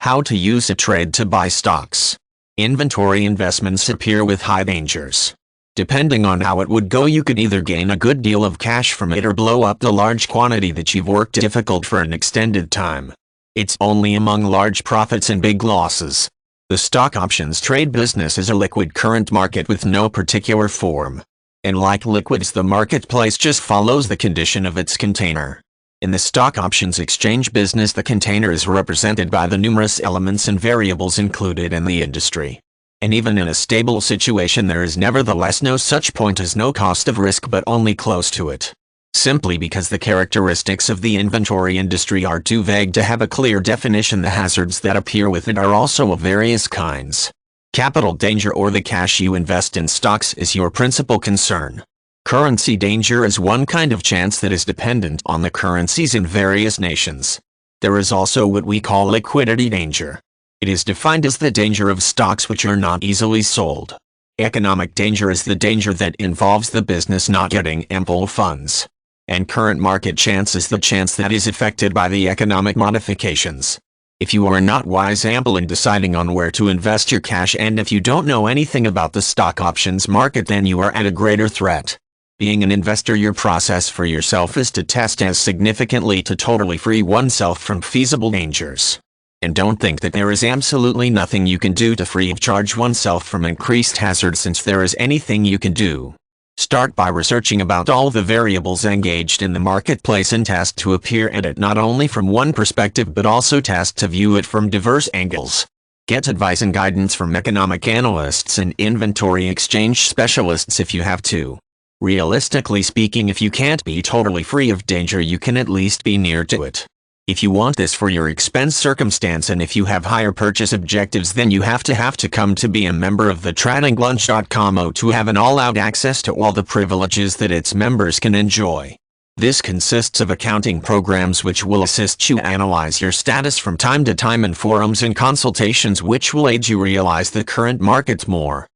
How to use Etrade to buy stocks. Inventory investments appear with high dangers. Depending on how it would go, you could either gain a good deal of cash from it or blow up the large quantity that you've worked difficult for an extended time. It's only among large profits and big losses. The stock options trade business is a liquid current market with no particular form. And like liquids, the marketplace just follows the condition of its container. In the stock options exchange business, the container is represented by the numerous elements and variables included in the industry. And even in a stable situation, there is nevertheless no such point as no cost of risk, but only close to it. Simply because the characteristics of the inventory industry are too vague to have a clear definition. The hazards that appear with it are also of various kinds. Capital danger, or the cash you invest in stocks, is your principal concern. Currency danger is one kind of chance that is dependent on the currencies in various nations. There is also what we call liquidity danger. It is defined as the danger of stocks which are not easily sold. Economic danger is the danger that involves the business not getting ample funds. And current market chance is the chance that is affected by the economic modifications. If you are not wise ample in deciding on where to invest your cash, and if you don't know anything about the stock options market, then you are at a greater threat. Being an investor, your process for yourself is to test as significantly to totally free oneself from feasible dangers. And don't think that there is absolutely nothing you can do to free of charge oneself from increased hazard, since there is anything you can do. Start by researching about all the variables engaged in the marketplace and test to appear at it not only from one perspective but also test to view it from diverse angles. Get advice and guidance from economic analysts and inventory exchange specialists if you have to. Realistically speaking, if you can't be totally free of danger, you can at least be near to it. If you want this for your expense circumstance, and if you have higher purchase objectives, then you have to come to be a member of the tradinglunch.com to have an all-out access to all the privileges that its members can enjoy. This consists of accounting programs which will assist you analyze your status from time to time, and forums and consultations which will aid you realize the current markets more.